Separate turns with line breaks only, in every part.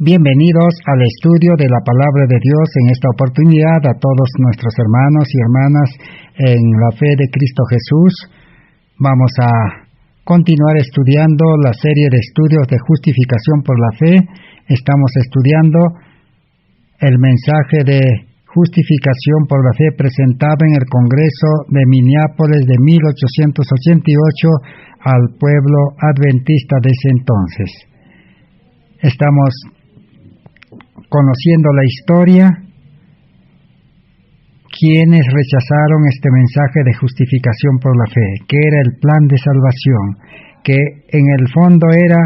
Bienvenidos al estudio de la Palabra de Dios en esta oportunidad a todos nuestros hermanos y hermanas en la fe de Cristo Jesús. Vamos a continuar estudiando la serie de estudios de justificación por la fe. Estamos estudiando el mensaje de justificación por la fe presentado en el Congreso de Minneapolis de 1888 al pueblo adventista de ese entonces. Estamos conociendo la historia, quienes rechazaron este mensaje de justificación por la fe, que era el plan de salvación, que en el fondo era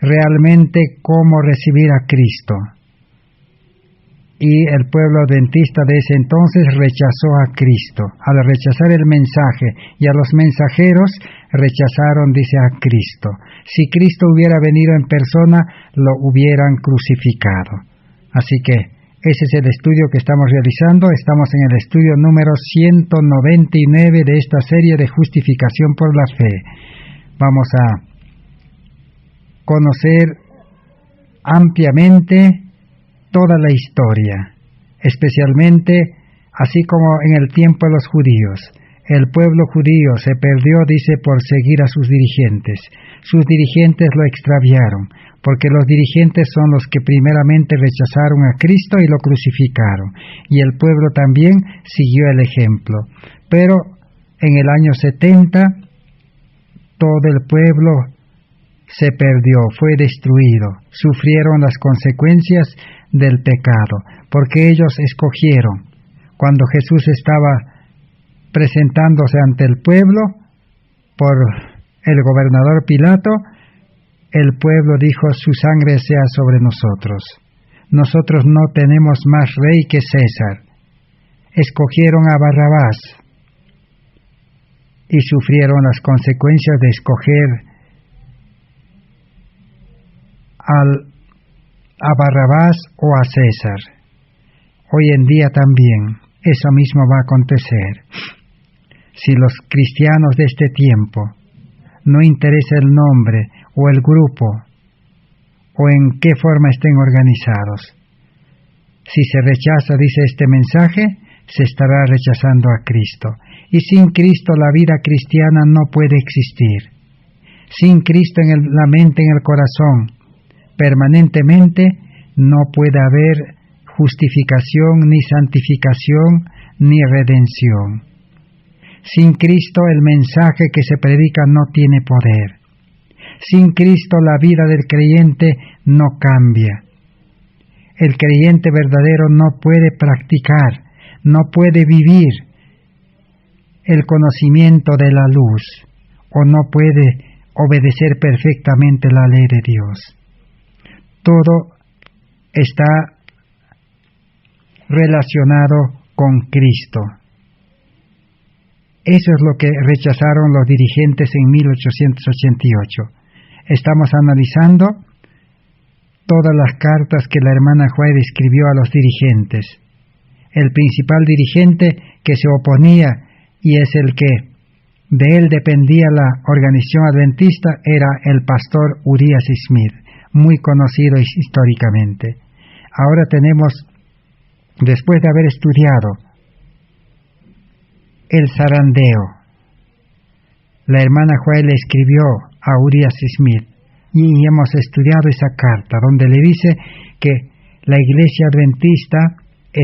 realmente cómo recibir a Cristo. Y el pueblo adventista de ese entonces rechazó a Cristo. Al rechazar el mensaje y a los mensajeros, rechazaron, dice, a Cristo. Si Cristo hubiera venido en persona, lo hubieran crucificado. Así que ese es el estudio que estamos realizando. Estamos en el estudio número 199 de esta serie de justificación por la fe. Vamos a conocer ampliamente toda la historia, especialmente así como en el tiempo de los judíos. El pueblo judío se perdió, dice, por seguir a sus dirigentes. Sus dirigentes lo extraviaron, porque los dirigentes son los que primeramente rechazaron a Cristo y lo crucificaron, y el pueblo también siguió el ejemplo. Pero en el año 70, todo el pueblo se perdió, fue destruido, sufrieron las consecuencias del pecado, porque ellos escogieron, cuando Jesús estaba presentándose ante el pueblo por el gobernador Pilato, el pueblo dijo: su sangre sea sobre nosotros. Nosotros no tenemos más rey que César. Escogieron a Barrabás y sufrieron las consecuencias de escoger a Barrabás o a César. Hoy en día también eso mismo va a acontecer. Si los cristianos de este tiempo no interesa el nombre o el grupo o en qué forma estén organizados, si se rechaza, dice este mensaje, se estará rechazando a Cristo. Y sin Cristo la vida cristiana no puede existir. Sin Cristo en la mente, en el corazón, permanentemente, no puede haber justificación, ni santificación, ni redención. Sin Cristo el mensaje que se predica no tiene poder. Sin Cristo la vida del creyente no cambia. El creyente verdadero no puede practicar, no puede vivir el conocimiento de la luz, o no puede obedecer perfectamente la ley de Dios. Todo está relacionado con Cristo. Eso es lo que rechazaron los dirigentes en 1888. Estamos analizando todas las cartas que la hermana White escribió a los dirigentes. El principal dirigente que se oponía, y es el que de él dependía la organización adventista, era el pastor Urias Smith, muy conocido históricamente. Ahora tenemos, después de haber estudiado el zarandeo, la hermana Joel le escribió a Urias Smith, y hemos estudiado esa carta donde le dice que la iglesia adventista se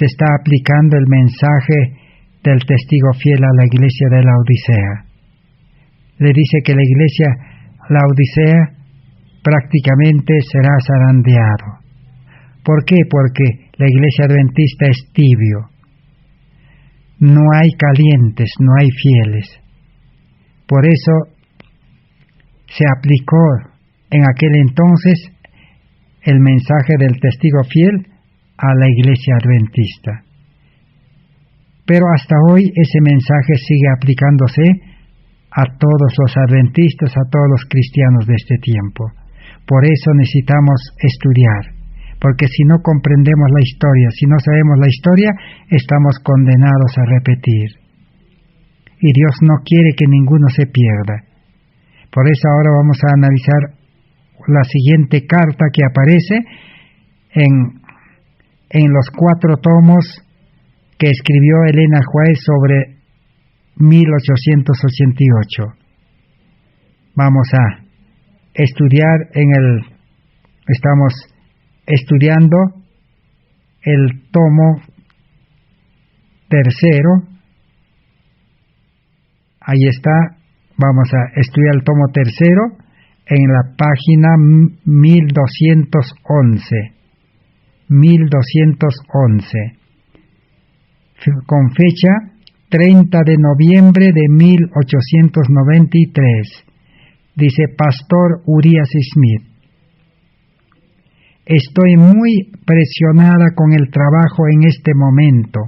está aplicando el mensaje del testigo fiel a la iglesia de la Odisea. Le dice que la iglesia, la Odisea, prácticamente será zarandeado. ¿Por qué? Porque la iglesia adventista es tibio. No hay calientes, no hay fieles. Por eso se aplicó en aquel entonces el mensaje del testigo fiel a la iglesia adventista. Pero hasta hoy ese mensaje sigue aplicándose a todos los adventistas, a todos los cristianos de este tiempo. Por eso necesitamos estudiar, porque si no comprendemos la historia, si no sabemos la historia, estamos condenados a repetir. Y Dios no quiere que ninguno se pierda. Por eso ahora vamos a analizar la siguiente carta que aparece en los 4 tomos que escribió Elena White sobre 1888. Vamos a estudiar estamos estudiando el tomo 3. Ahí está, vamos a estudiar el tomo 3 en la página 1211. 1211, con fecha 30 de noviembre de 1893. Dice Pastor Urias Smith: estoy muy presionada con el trabajo en este momento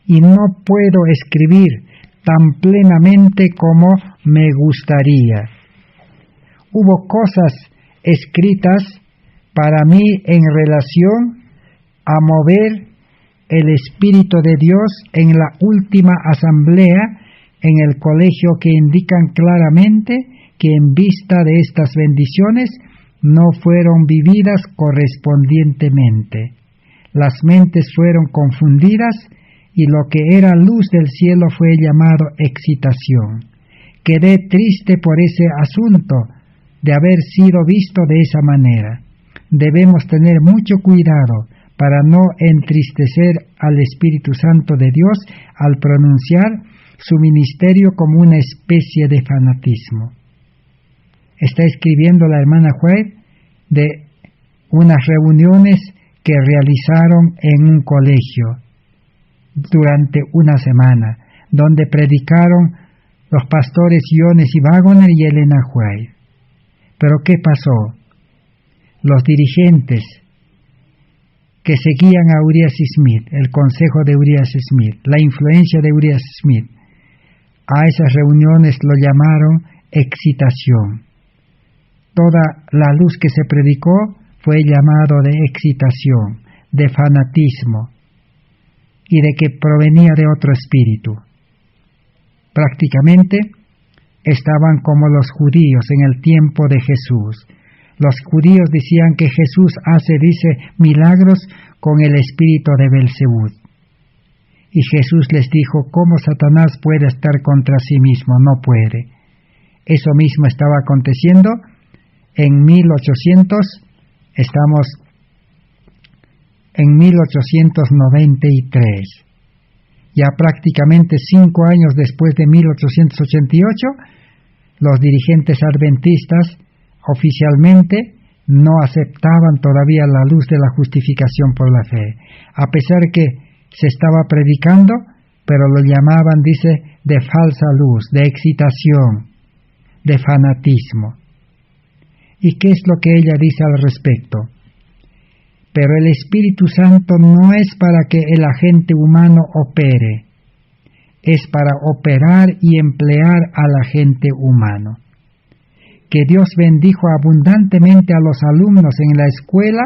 y no puedo escribir tan plenamente como me gustaría. Hubo cosas escritas para mí en relación a mover el Espíritu de Dios en la última asamblea en el colegio que indican claramente que en vista de estas bendiciones no fueron vividas correspondientemente. Las mentes fueron confundidas y lo que era luz del cielo fue llamado excitación. Quedé triste por ese asunto de haber sido visto de esa manera. Debemos tener mucho cuidado para no entristecer al Espíritu Santo de Dios al pronunciar su ministerio como una especie de fanatismo. Está escribiendo la hermana White de unas reuniones que realizaron en un colegio durante una semana, donde predicaron los pastores Jones y Waggoner y Elena White. Pero ¿qué pasó? Los dirigentes que seguían a Urias Smith, el consejo de Urias Smith, la influencia de Urias Smith, a esas reuniones lo llamaron excitación. Toda la luz que se predicó fue llamado de excitación, de fanatismo y de que provenía de otro espíritu. Prácticamente estaban como los judíos en el tiempo de Jesús. Los judíos decían que Jesús hace milagros con el espíritu de Belzebú. Y Jesús les dijo: ¿cómo Satanás puede estar contra sí mismo? No puede. Eso mismo estaba aconteciendo en 1800, estamos en 1893. Ya prácticamente 5 años después de 1888, los dirigentes adventistas oficialmente no aceptaban todavía la luz de la justificación por la fe, a pesar que se estaba predicando, pero lo llamaban, de falsa luz, de excitación, de fanatismo. ¿Y qué es lo que ella dice al respecto? Pero el Espíritu Santo no es para que el agente humano opere, es para operar y emplear al agente humano. Que Dios bendijo abundantemente a los alumnos en la escuela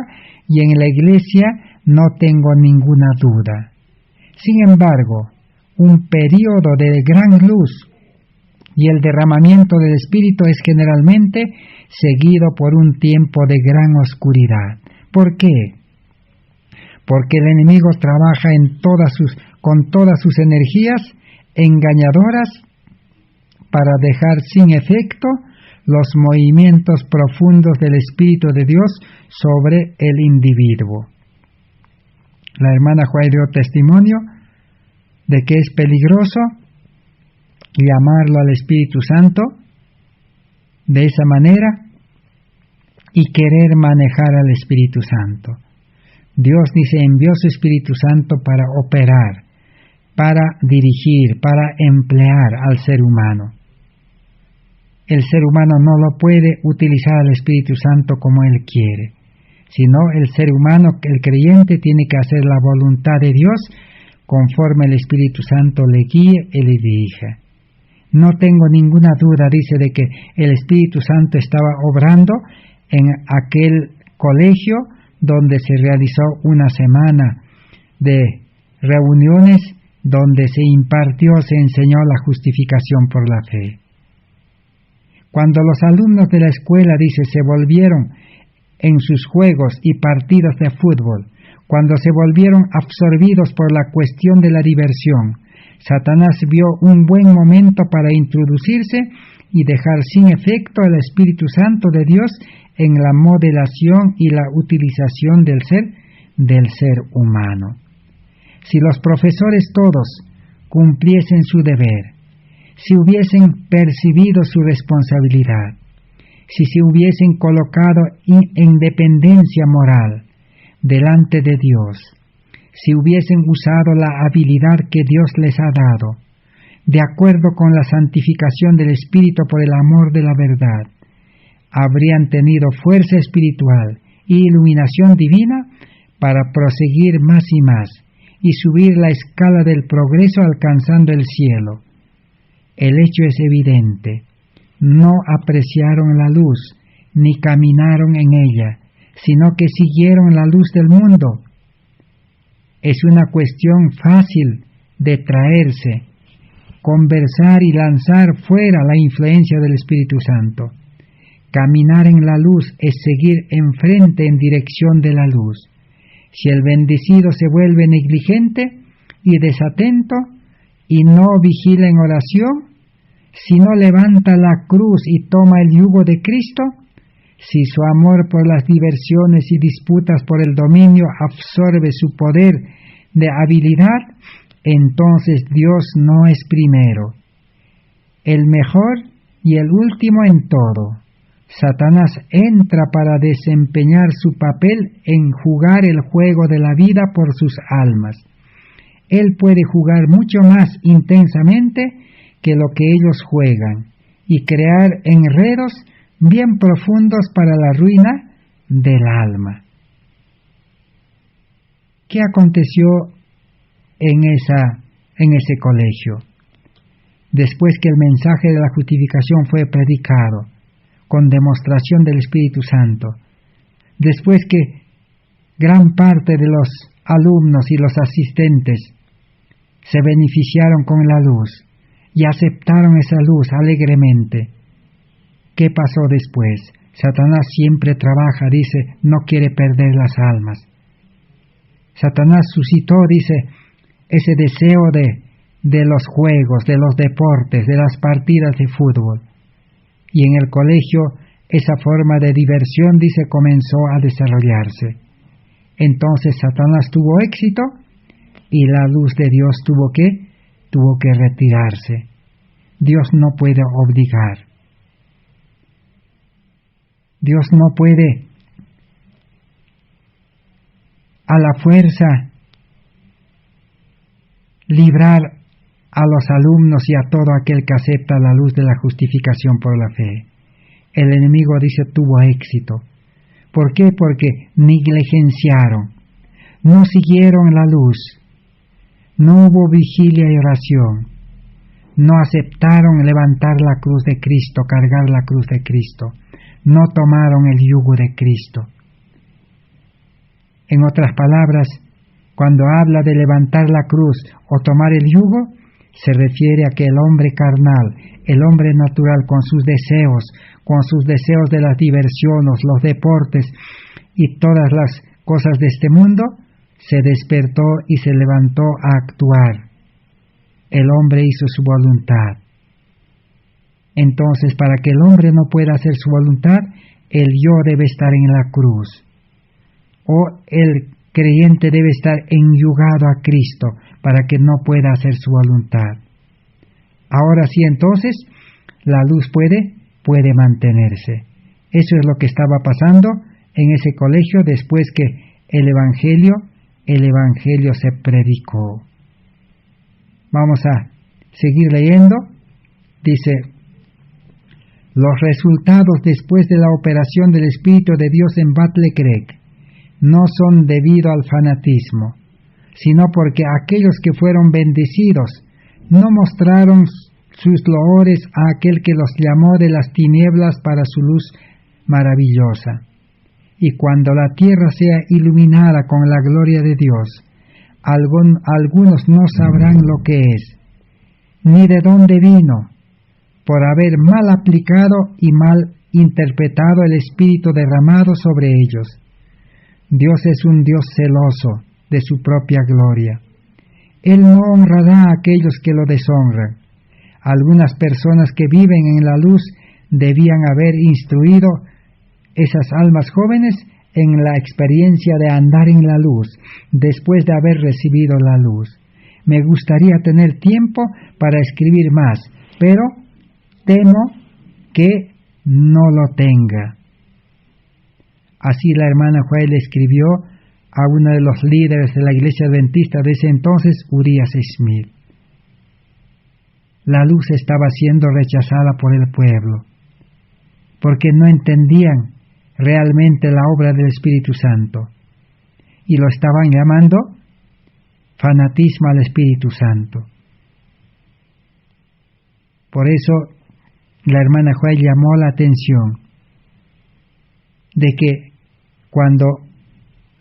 y en la iglesia, no tengo ninguna duda. Sin embargo, un período de gran luz y el derramamiento del Espíritu es generalmente seguido por un tiempo de gran oscuridad. ¿Por qué? Porque el enemigo trabaja con todas sus energías engañadoras para dejar sin efecto los movimientos profundos del Espíritu de Dios sobre el individuo. La hermana White dio testimonio de que es peligroso llamarlo al Espíritu Santo de esa manera y querer manejar al Espíritu Santo. Dios envió su Espíritu Santo para operar, para dirigir, para emplear al ser humano. El ser humano no lo puede utilizar al Espíritu Santo como él quiere, sino el ser humano, el creyente, tiene que hacer la voluntad de Dios conforme el Espíritu Santo le guíe y le dirija. No tengo ninguna duda, de que el Espíritu Santo estaba obrando en aquel colegio donde se realizó una semana de reuniones donde se impartió, se enseñó la justificación por la fe. Cuando los alumnos de la escuela, dice, se volvieron en sus juegos y partidas de fútbol, cuando se volvieron absorbidos por la cuestión de la diversión, Satanás vio un buen momento para introducirse y dejar sin efecto al Espíritu Santo de Dios en la modelación y la utilización del ser humano. Si los profesores todos cumpliesen su deber, si hubiesen percibido su responsabilidad, si se hubiesen colocado en dependencia moral delante de Dios, si hubiesen usado la habilidad que Dios les ha dado, de acuerdo con la santificación del Espíritu por el amor de la verdad, habrían tenido fuerza espiritual y iluminación divina para proseguir más y más y subir la escala del progreso alcanzando el cielo. El hecho es evidente. No apreciaron la luz, ni caminaron en ella, sino que siguieron la luz del mundo. Es una cuestión fácil de traerse, conversar y lanzar fuera la influencia del Espíritu Santo. Caminar en la luz es seguir enfrente en dirección de la luz. Si el bendecido se vuelve negligente y desatento y no vigila en oración, si no levanta la cruz y toma el yugo de Cristo, si su amor por las diversiones y disputas por el dominio absorbe su poder de habilidad, entonces Dios no es primero, el mejor y el último en todo. Satanás entra para desempeñar su papel en jugar el juego de la vida por sus almas. Él puede jugar mucho más intensamente que lo que ellos juegan y crear enredos bien profundos para la ruina del alma. ¿Qué aconteció en ese colegio? Después que el mensaje de la justificación fue predicado con demostración del Espíritu Santo, después que gran parte de los alumnos y los asistentes se beneficiaron con la luz y aceptaron esa luz alegremente, ¿qué pasó después? Satanás siempre trabaja, dice, no quiere perder las almas. Satanás suscitó, dice, ese deseo de los juegos, de los deportes, de las partidas de fútbol. Y en el colegio esa forma de diversión, dice, comenzó a desarrollarse. Entonces Satanás tuvo éxito y la luz de Dios tuvo que retirarse. Dios no puede obligar. Dios no puede a la fuerza librar a los alumnos y a todo aquel que acepta la luz de la justificación por la fe. El enemigo, dice, tuvo éxito. ¿Por qué? Porque negligenciaron, no siguieron la luz, no hubo vigilia y oración, no aceptaron levantar la cruz de Cristo, cargar la cruz de Cristo, no tomaron el yugo de Cristo. En otras palabras, cuando habla de levantar la cruz o tomar el yugo, se refiere a que el hombre carnal, el hombre natural con sus deseos de las diversiones, los deportes y todas las cosas de este mundo, se despertó y se levantó a actuar. El hombre hizo su voluntad. Entonces, para que el hombre no pueda hacer su voluntad, el yo debe estar en la cruz. O el creyente debe estar enyugado a Cristo para que no pueda hacer su voluntad. Ahora sí, entonces, la luz puede mantenerse. Eso es lo que estaba pasando en ese colegio después que el Evangelio se predicó. Vamos a seguir leyendo. Dice, los resultados después de la operación del Espíritu de Dios en Battle Creek no son debido al fanatismo, sino porque aquellos que fueron bendecidos no mostraron sus loores a aquel que los llamó de las tinieblas para su luz maravillosa. Y cuando la tierra sea iluminada con la gloria de Dios, algunos no sabrán lo que es, ni de dónde vino, por haber mal aplicado y mal interpretado el Espíritu derramado sobre ellos. Dios es un Dios celoso de su propia gloria. Él no honrará a aquellos que lo deshonran. Algunas personas que viven en la luz debían haber instruido esas almas jóvenes en la experiencia de andar en la luz, después de haber recibido la luz. Me gustaría tener tiempo para escribir más, pero temo que no lo tenga. Así la hermana Joel escribió a uno de los líderes de la iglesia adventista de ese entonces, Urias Smith. La luz estaba siendo rechazada por el pueblo, porque no entendían realmente la obra del Espíritu Santo, y lo estaban llamando fanatismo al Espíritu Santo. Por eso la hermana Joel llamó la atención de que cuando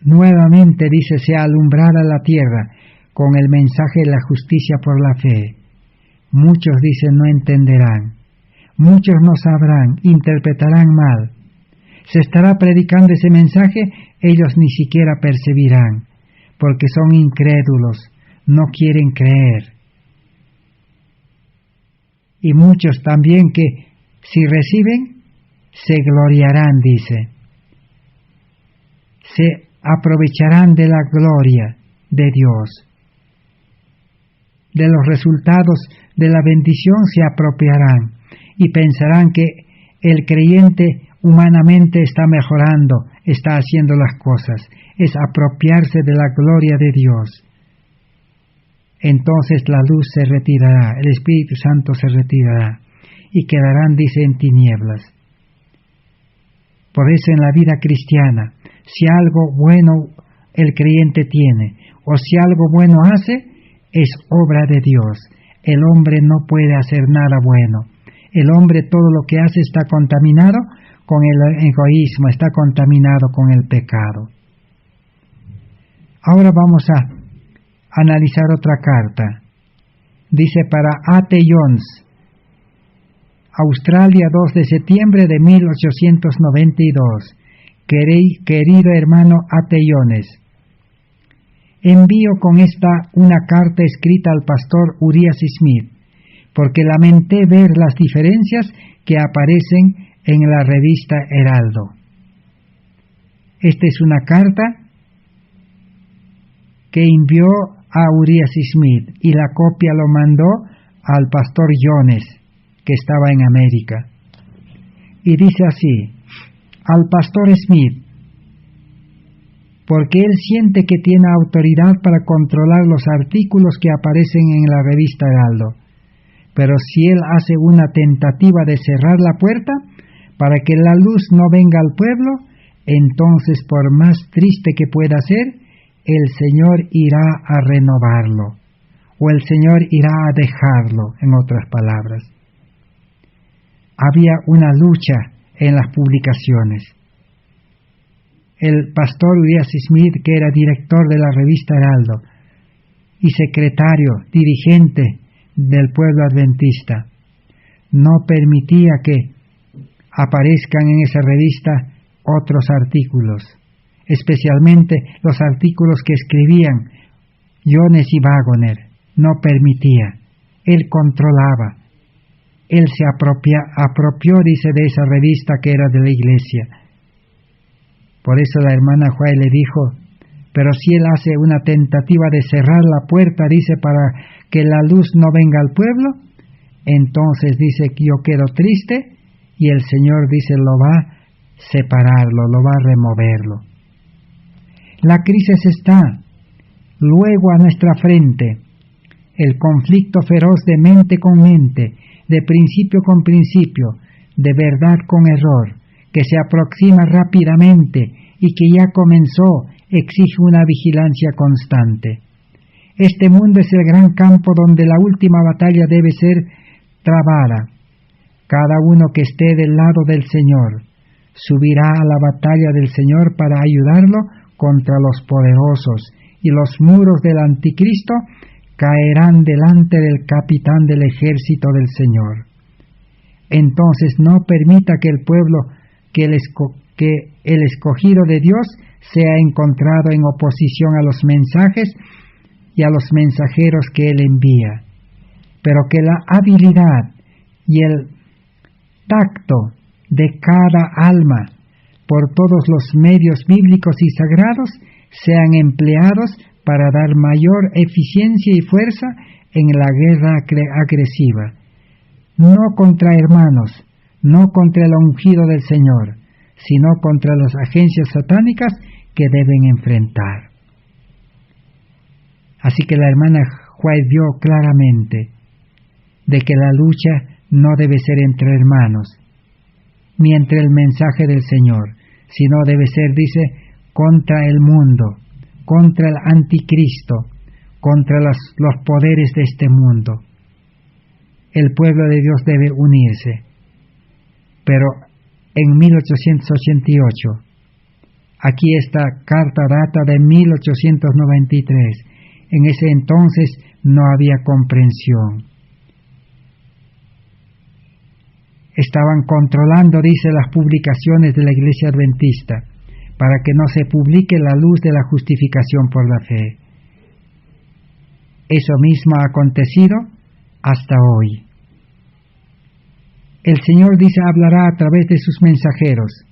nuevamente dice sea alumbrada la tierra con el mensaje de la justicia por la fe, muchos dicen no entenderán, muchos no sabrán, interpretarán mal. Se estará predicando ese mensaje, ellos ni siquiera percibirán, porque son incrédulos, no quieren creer. Y muchos también que, si reciben, se gloriarán, dice. Se aprovecharán de la gloria de Dios. De los resultados de la bendición se apropiarán y pensarán que el creyente humanamente está mejorando, está haciendo las cosas. Es apropiarse de la gloria de Dios. Entonces la luz se retirará, el Espíritu Santo se retirará y quedarán, dice, en tinieblas. Por eso en la vida cristiana, si algo bueno el creyente tiene, o si algo bueno hace, es obra de Dios. El hombre no puede hacer nada bueno. El hombre todo lo que hace está contaminado con el egoísmo, está contaminado con el pecado. Ahora vamos a analizar otra carta. Dice para A.T. Jones, Australia, 2 de septiembre de 1892. Querido hermano A.T. Jones, envío con esta una carta escrita al pastor Urias Smith, porque lamenté ver las diferencias que aparecen en la revista Heraldo. Esta es una carta que envió a Urias Smith y la copia lo mandó al pastor Jones, que estaba en América. Y dice así: al pastor Smith, porque él siente que tiene autoridad para controlar los artículos que aparecen en la revista Heraldo, pero si él hace una tentativa de cerrar la puerta para que la luz no venga al pueblo, entonces por más triste que pueda ser, el Señor irá a renovarlo, o el Señor irá a dejarlo, en otras palabras. Había una lucha en las publicaciones. El pastor Urias Smith, que era director de la revista Heraldo y secretario, dirigente del pueblo adventista, no permitía que aparezcan en esa revista otros artículos, especialmente los artículos que escribían Jones y Waggoner. No permitía, él controlaba, él se apropió, dice, de esa revista que era de la iglesia. Por eso la hermana Joel le dijo, pero si él hace una tentativa de cerrar la puerta, dice, para que la luz no venga al pueblo, entonces dice que yo quedo triste y el Señor, dice, lo va a separarlo, lo va a removerlo. La crisis está luego a nuestra frente, el conflicto feroz de mente con mente, de principio con principio, de verdad con error, que se aproxima rápidamente y que ya comenzó, exige una vigilancia constante. Este mundo es el gran campo donde la última batalla debe ser trabada. Cada uno que esté del lado del Señor subirá a la batalla del Señor para ayudarlo contra los poderosos, y los muros del anticristo caerán delante del capitán del ejército del Señor. entonces no permita que el pueblo, que el escogido de Dios sea encontrado en oposición a los mensajes y a los mensajeros que Él envía, pero que la habilidad y el tacto de cada alma por todos los medios bíblicos y sagrados sean empleados para dar mayor eficiencia y fuerza en la guerra agresiva, no contra hermanos, no contra el ungido del Señor, sino contra las agencias satánicas que deben enfrentar. Así que la hermana White vio claramente de que la lucha no debe ser entre hermanos, ni entre el mensaje del Señor, sino debe ser, dice, contra el mundo, contra el anticristo, contra los poderes de este mundo. El pueblo de Dios debe unirse. Pero en 1888, aquí esta carta data de 1893, en ese entonces no había comprensión. Estaban controlando, dice, las publicaciones de la Iglesia Adventista, para que no se publique la luz de la justificación por la fe. Eso mismo ha acontecido hasta hoy. El Señor, dice, hablará a través de sus mensajeros.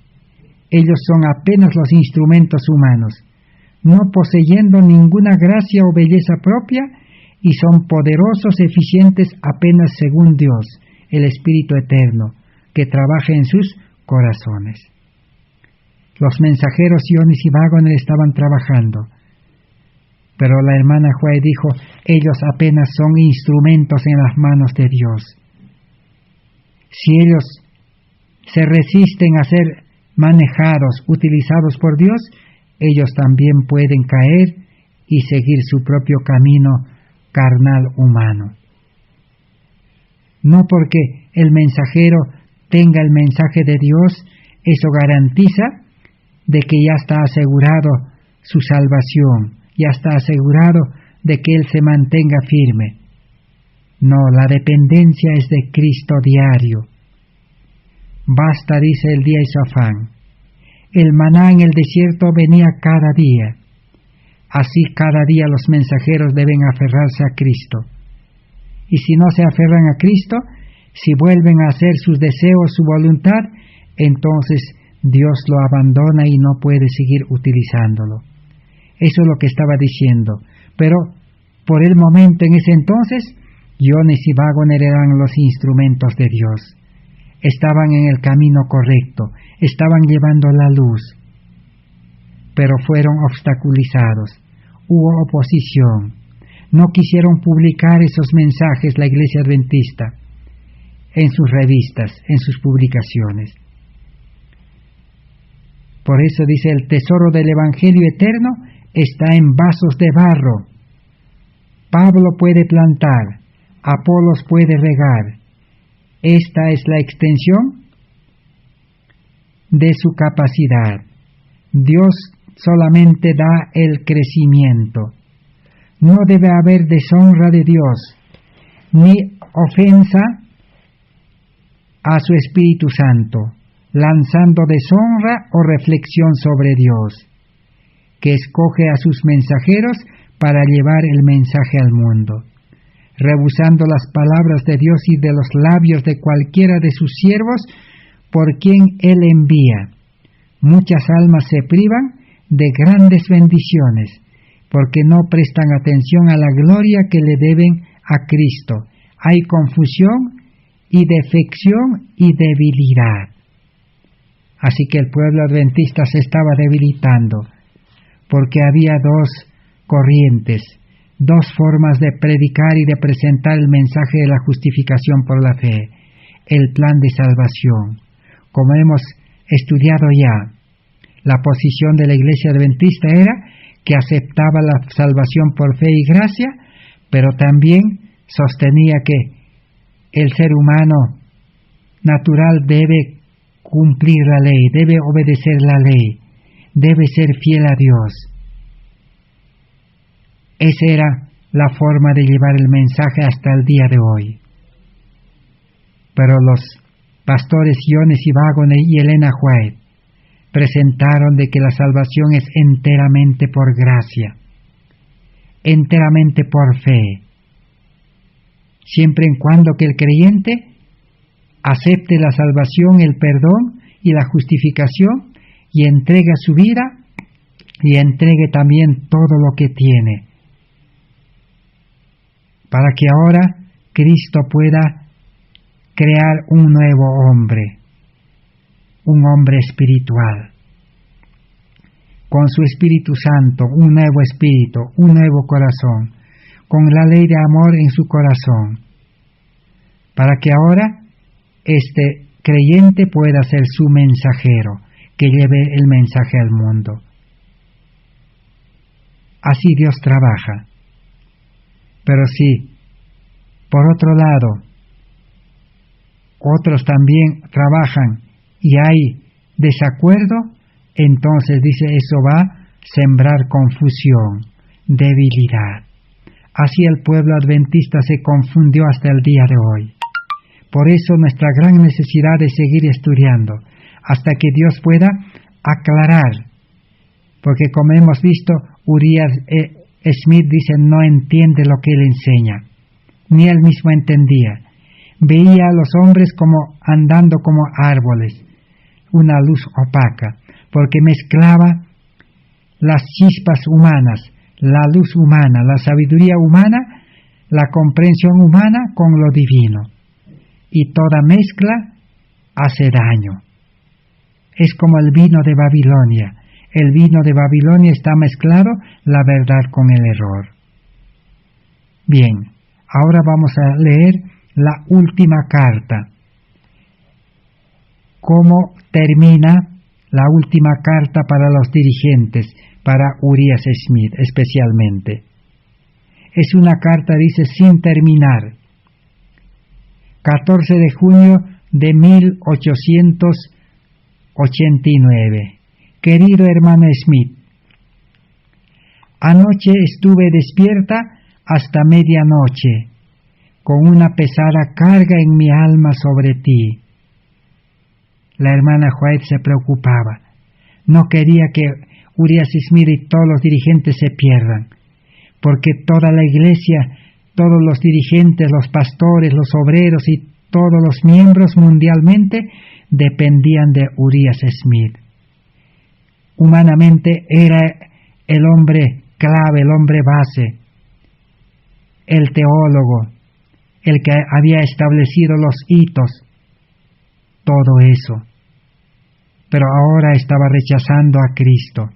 Ellos son apenas los instrumentos humanos, no poseyendo ninguna gracia o belleza propia, y son poderosos, eficientes apenas según Dios, el Espíritu Eterno, que trabaja en sus corazones. Los mensajeros Ionis y Waggoner estaban trabajando, pero la hermana White dijo, ellos apenas son instrumentos en las manos de Dios. Si ellos se resisten a ser manejados, utilizados por Dios, ellos también pueden caer y seguir su propio camino carnal humano. No porque el mensajero tenga el mensaje de Dios, eso garantiza de que ya está asegurado su salvación, ya está asegurado de que él se mantenga firme. No, la dependencia es de Cristo diario. Basta, dice, el día y su afán. El maná en el desierto venía cada día. Así cada día los mensajeros deben aferrarse a Cristo. Y si no se aferran a Cristo, si vuelven a hacer sus deseos, su voluntad, entonces Dios lo abandona y no puede seguir utilizándolo. Eso es lo que estaba diciendo. Pero por el momento, en ese entonces, Ionis y Waggoner eran los instrumentos de Dios. Estaban en el camino correcto, estaban llevando la luz, pero fueron obstaculizados. Hubo oposición. No quisieron publicar esos mensajes la Iglesia Adventista en sus revistas, en sus publicaciones. Por eso dice, el tesoro del Evangelio eterno está en vasos de barro. Pablo puede plantar, Apolos puede regar. Esta es la extensión de su capacidad. Dios solamente da el crecimiento. No debe haber deshonra de Dios, ni ofensa a su Espíritu Santo, lanzando deshonra o reflexión sobre Dios, que escoge a sus mensajeros para llevar el mensaje al mundo, rehusando las palabras de Dios y de los labios de cualquiera de sus siervos por quien Él envía. Muchas almas se privan de grandes bendiciones, porque no prestan atención a la gloria que le deben a Cristo. Hay confusión y defección y debilidad. Así que el pueblo adventista se estaba debilitando, porque había dos corrientes, dos formas de predicar y de presentar el mensaje de la justificación por la fe, el plan de salvación. Como hemos estudiado ya, la posición de la Iglesia Adventista era que aceptaba la salvación por fe y gracia, pero también sostenía que el ser humano natural debe cumplir la ley, debe obedecer la ley, debe ser fiel a Dios. Esa era la forma de llevar el mensaje hasta el día de hoy. Pero los pastores Jones y Wagner y Elena White presentaron de que la salvación es enteramente por gracia, enteramente por fe, siempre en cuando que el creyente acepte la salvación, el perdón y la justificación y entregue su vida y entregue también todo lo que tiene, para que ahora Cristo pueda crear un nuevo hombre, un hombre espiritual, con su Espíritu Santo, un nuevo espíritu, un nuevo corazón, con la ley de amor en su corazón, para que ahora este creyente pueda ser su mensajero, que lleve el mensaje al mundo. Así Dios trabaja. Pero si, por otro lado, otros también trabajan y hay desacuerdo, entonces dice eso va a sembrar confusión, debilidad. Así el pueblo adventista se confundió hasta el día de hoy. Por eso nuestra gran necesidad de seguir estudiando, hasta que Dios pueda aclarar. Porque como hemos visto, Urias Smith dice no entiende lo que él enseña, ni él mismo entendía. Veía a los hombres como andando como árboles, una luz opaca, porque mezclaba las chispas humanas, la luz humana, la sabiduría humana, la comprensión humana con lo divino. Y toda mezcla hace daño. Es como el vino de Babilonia. El vino de Babilonia está mezclado la verdad con el error. Bien, ahora vamos a leer la última carta. ¿Cómo termina la última carta para los dirigentes, para Urias Smith especialmente? Es una carta, dice, sin terminar. 14 de junio de 1889. Querido hermano Smith, anoche estuve despierta hasta medianoche, con una pesada carga en mi alma sobre ti. La hermana White se preocupaba. No quería que Urias Smith y todos los dirigentes se pierdan, porque toda la iglesia, todos los dirigentes, los pastores, los obreros y todos los miembros mundialmente dependían de Urias Smith. Humanamente era el hombre clave, el hombre base, el teólogo, el que había establecido los hitos, todo eso. Pero ahora estaba rechazando a Cristo,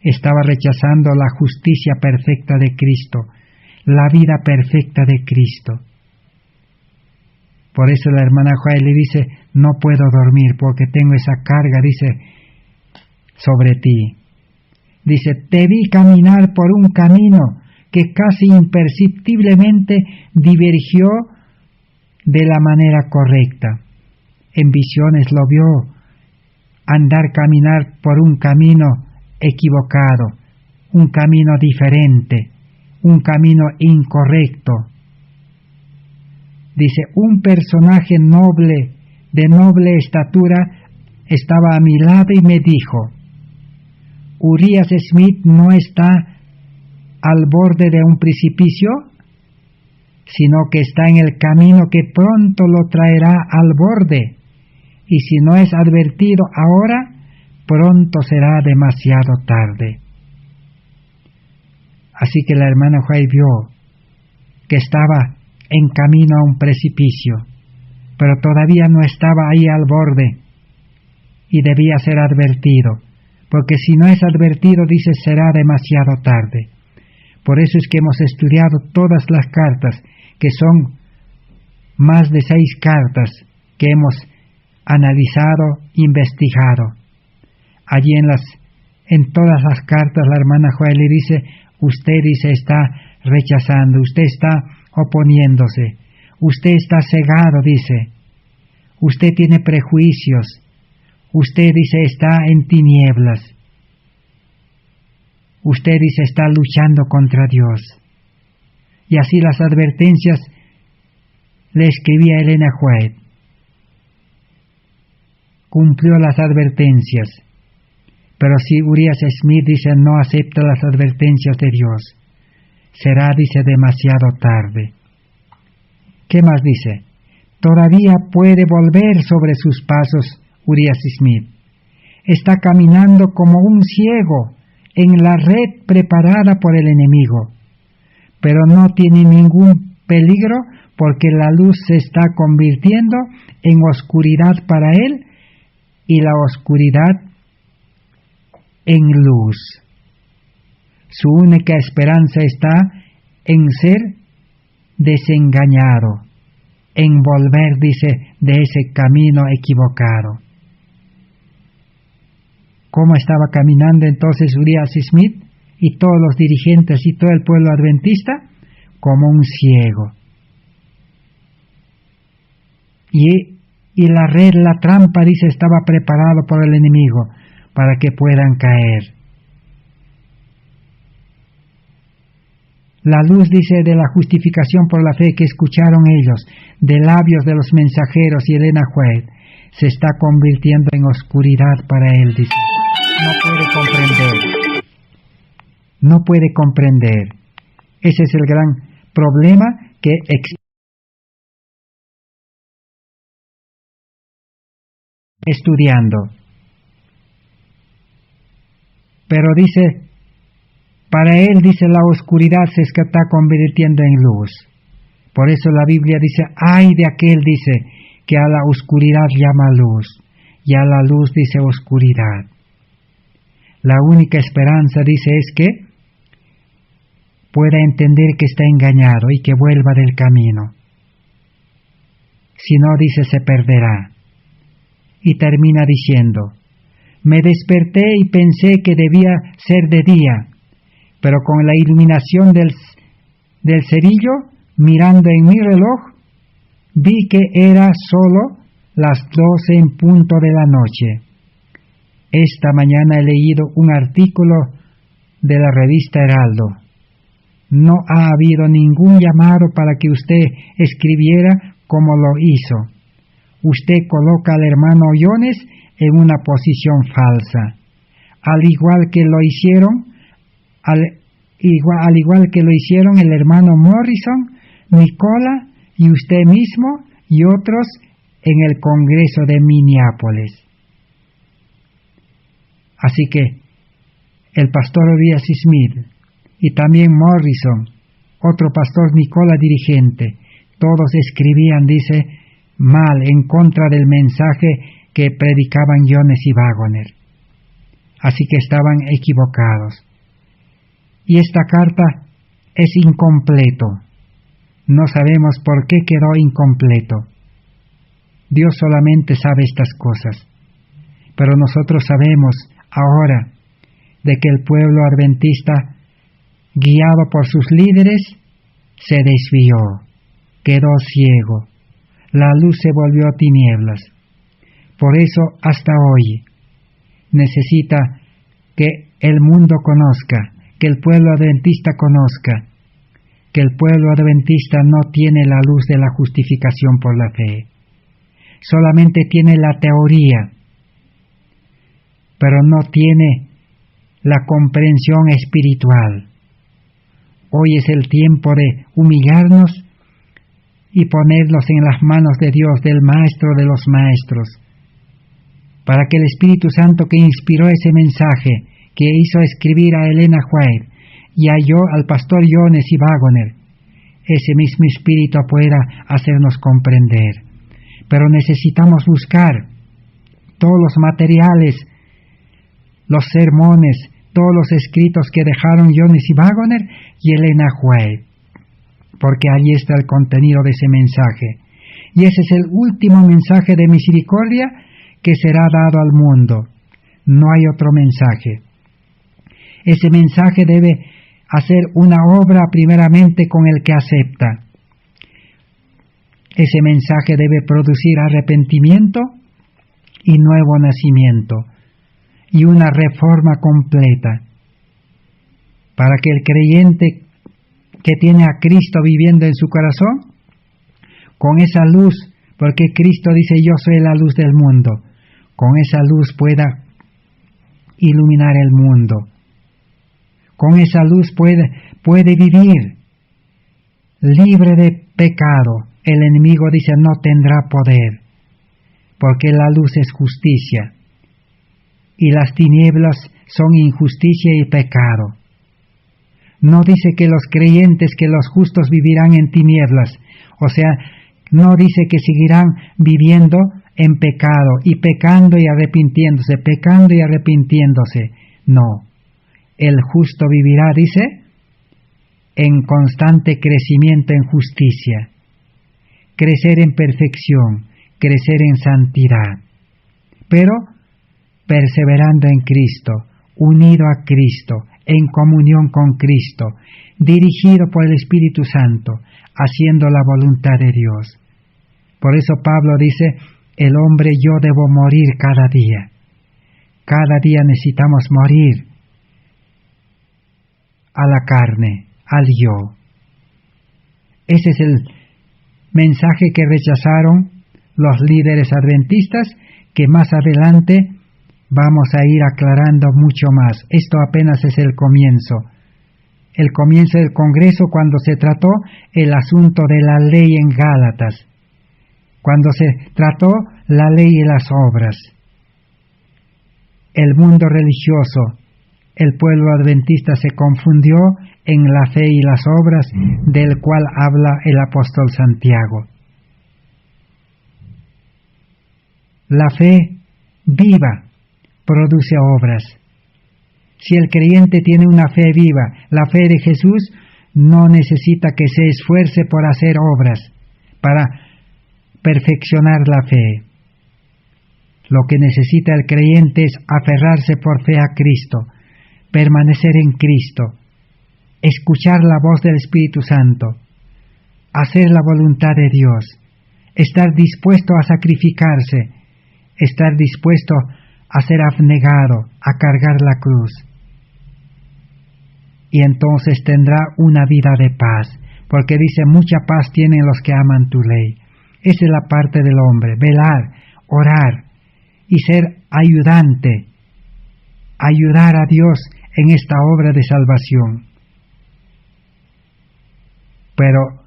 estaba rechazando la justicia perfecta de Cristo, la vida perfecta de Cristo. Por eso la hermana Juárez le dice, no puedo dormir porque tengo esa carga, dice, sobre ti. Dice, te vi caminar por un camino que casi imperceptiblemente divergió de la manera correcta. En visiones lo vio caminar por un camino equivocado, un camino diferente, un camino incorrecto. Dice, un personaje noble, de noble estatura, estaba a mi lado y me dijo, Urias Smith no está al borde de un precipicio, sino que está en el camino que pronto lo traerá al borde, y si no es advertido ahora, pronto será demasiado tarde. Así que la hermana White vio que estaba en camino a un precipicio, pero todavía no estaba ahí al borde, y debía ser advertido, porque si no es advertido, dice, será demasiado tarde. Por eso es que hemos estudiado todas las cartas, que son más de 6 cartas que hemos analizado, investigado. Allí en todas las cartas la hermana Joel le dice, usted dice está rechazando, usted está oponiéndose, usted está cegado, dice, usted tiene prejuicios, usted dice está en tinieblas, usted dice está luchando contra Dios. Y así las advertencias le escribía Elena White. cumplió las advertencias. Pero si Uriah Smith dice no acepta las advertencias de Dios, será, dice, demasiado tarde. ¿Qué más dice? Todavía puede volver sobre sus pasos Uriah Smith. Está caminando como un ciego en la red preparada por el enemigo, pero no tiene ningún peligro porque la luz se está convirtiendo en oscuridad para él y la oscuridad en luz. Su única esperanza está en ser desengañado, en volver, dice, de ese camino equivocado. ¿Cómo estaba caminando entonces Uriah Smith y todos los dirigentes y todo el pueblo adventista? Como un ciego. Y la red, la trampa, dice, estaba preparado por el enemigo para que puedan caer. La luz, dice, de la justificación por la fe que escucharon ellos, de labios de los mensajeros y Elena White, se está convirtiendo en oscuridad para él, dice. No puede comprender. No puede comprender. Ese es el gran problema que existe. Estudiando. Pero dice, para él, dice, la oscuridad se está convirtiendo en luz. Por eso la Biblia dice, ay de aquel, dice, que a la oscuridad llama luz, y a la luz dice oscuridad. La única esperanza, dice, es que pueda entender que está engañado y que vuelva del camino. Si no, dice, se perderá. Y termina diciendo, me desperté y pensé que debía ser de día, pero con la iluminación del cerillo, mirando en mi reloj, vi que era solo las 12 en punto de la noche. Esta mañana he leído un artículo de la revista Heraldo. No ha habido ningún llamado para que usted escribiera como lo hizo. Usted coloca al hermano Jones en una posición falsa, al igual que lo hicieron el hermano Morrison, Nicola y usted mismo y otros en el Congreso de Minneapolis. Así que el pastor Uriah Smith y también Morrison, otro pastor Nicola dirigente, todos escribían, dice, mal en contra del mensaje que predicaban Jones y Waggoner. Así que estaban equivocados. Y esta carta es incompleto. No sabemos por qué quedó incompleto. Dios solamente sabe estas cosas. Pero nosotros sabemos ahora de que el pueblo adventista, guiado por sus líderes, se desvió, quedó ciego. La luz se volvió tinieblas. Por eso, hasta hoy, necesita que el mundo conozca, que el pueblo adventista conozca, que el pueblo adventista no tiene la luz de la justificación por la fe. Solamente tiene la teoría, pero no tiene la comprensión espiritual. Hoy es el tiempo de humillarnos y ponernos en las manos de Dios, del Maestro de los Maestros, para que el Espíritu Santo que inspiró ese mensaje, que hizo escribir a Elena White y al pastor Jones y Waggoner, ese mismo Espíritu pueda hacernos comprender. Pero necesitamos buscar todos los materiales, los sermones, todos los escritos que dejaron Jones y Waggoner y Elena White, porque allí está el contenido de ese mensaje. Y ese es el último mensaje de misericordia que será dado al mundo. No hay otro mensaje. Ese mensaje debe hacer una obra primeramente con el que acepta. Ese mensaje debe producir arrepentimiento y nuevo nacimiento y una reforma completa para que el creyente que tiene a Cristo viviendo en su corazón, con esa luz, porque Cristo dice yo soy la luz del mundo, con esa luz pueda iluminar el mundo. Con esa luz puede vivir libre de pecado. El enemigo dice no tendrá poder, porque la luz es justicia y las tinieblas son injusticia y pecado. No dice que los creyentes, que los justos vivirán en tinieblas, o sea, no dice que seguirán viviendo en pecado y pecando y arrepintiéndose, pecando y arrepintiéndose. No, el justo vivirá, dice, en constante crecimiento en justicia, crecer en perfección, crecer en santidad, pero perseverando en Cristo, unido a Cristo, en comunión con Cristo, dirigido por el Espíritu Santo, haciendo la voluntad de Dios. Por eso Pablo dice, el hombre yo debo morir cada día. Cada día necesitamos morir a la carne, al yo. Ese es el mensaje que rechazaron los líderes adventistas, que más adelante vamos a ir aclarando mucho más. Esto apenas es el comienzo del Congreso, cuando se trató el asunto de la ley en Gálatas, cuando se trató la ley y las obras. El mundo religioso, el pueblo adventista se confundió en la fe y las obras, del cual habla el apóstol Santiago. La fe viva produce obras. Si el creyente tiene una fe viva, la fe de Jesús, no necesita que se esfuerce por hacer obras para perfeccionar la fe. Lo que necesita el creyente es aferrarse por fe a Cristo, permanecer en Cristo, escuchar la voz del Espíritu Santo, hacer la voluntad de Dios, estar dispuesto a sacrificarse, estar dispuesto a ser abnegado, a cargar la cruz. Y entonces tendrá una vida de paz, porque dice, mucha paz tienen los que aman tu ley. Esa es la parte del hombre, velar, orar y ser ayudante, ayudar a Dios en esta obra de salvación. Pero,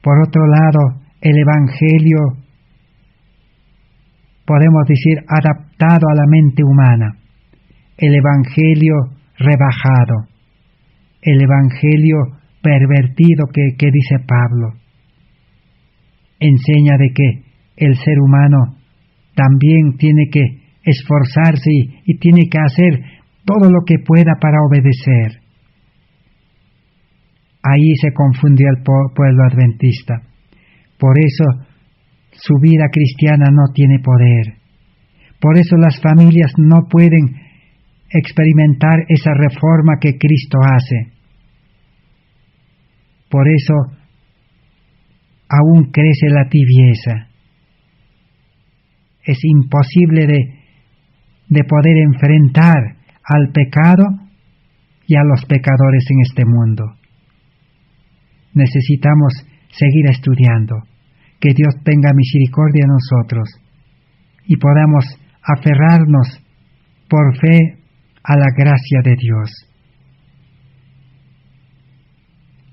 por otro lado, el Evangelio, podemos decir, adaptado a la mente humana, el Evangelio rebajado, el Evangelio pervertido que dice Pablo, enseña de que el ser humano también tiene que esforzarse y tiene que hacer todo lo que pueda para obedecer. Ahí se confundió el pueblo adventista. Por eso su vida cristiana no tiene poder. Por eso las familias no pueden experimentar esa reforma que Cristo hace. Por eso aún crece la tibieza. Es imposible de poder enfrentar al pecado y a los pecadores en este mundo. Necesitamos seguir estudiando, que Dios tenga misericordia de nosotros y podamos aferrarnos por fe a la gracia de Dios.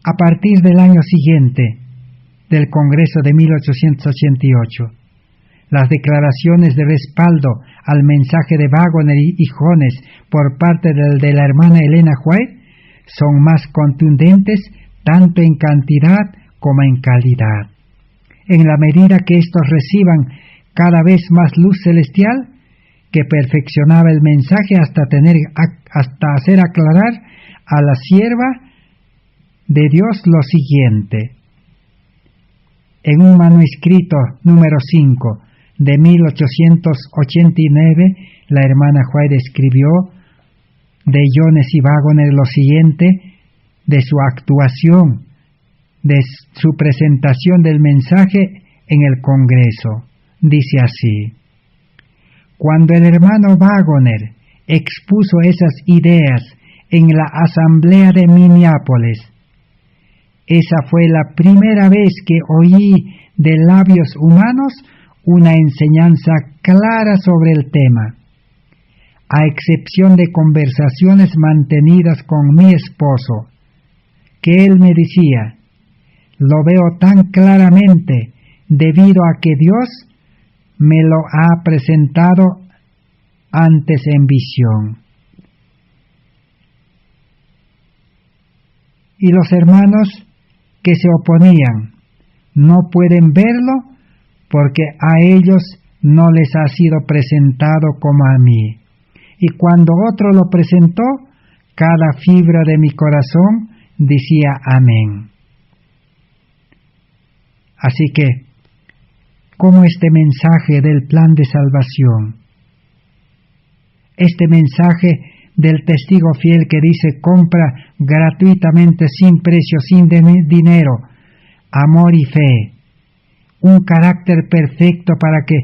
A partir del año siguiente, del Congreso de 1888, las declaraciones de respaldo al mensaje de Waggoner y Jones por parte de la hermana Elena White son más contundentes tanto en cantidad como en calidad. En la medida que éstos reciban cada vez más luz celestial, que perfeccionaba el mensaje hasta hacer aclarar a la sierva de Dios lo siguiente. En un manuscrito número 5 de 1889, la hermana White escribió de Jones y Waggoner lo siguiente de su actuación, de su presentación del mensaje en el Congreso. Dice así: cuando el hermano Waggoner expuso esas ideas en la asamblea de Minneapolis, esa fue la primera vez que oí de labios humanos una enseñanza clara sobre el tema, a excepción de conversaciones mantenidas con mi esposo, que él me decía, lo veo tan claramente debido a que Dios me lo ha presentado antes en visión. Y los hermanos que se oponían no pueden verlo porque a ellos no les ha sido presentado como a mí. Y cuando otro lo presentó, cada fibra de mi corazón decía amén. Así que, como este mensaje del plan de salvación, este mensaje del testigo fiel que dice compra gratuitamente, sin precio, sin dinero, amor y fe, un carácter perfecto para que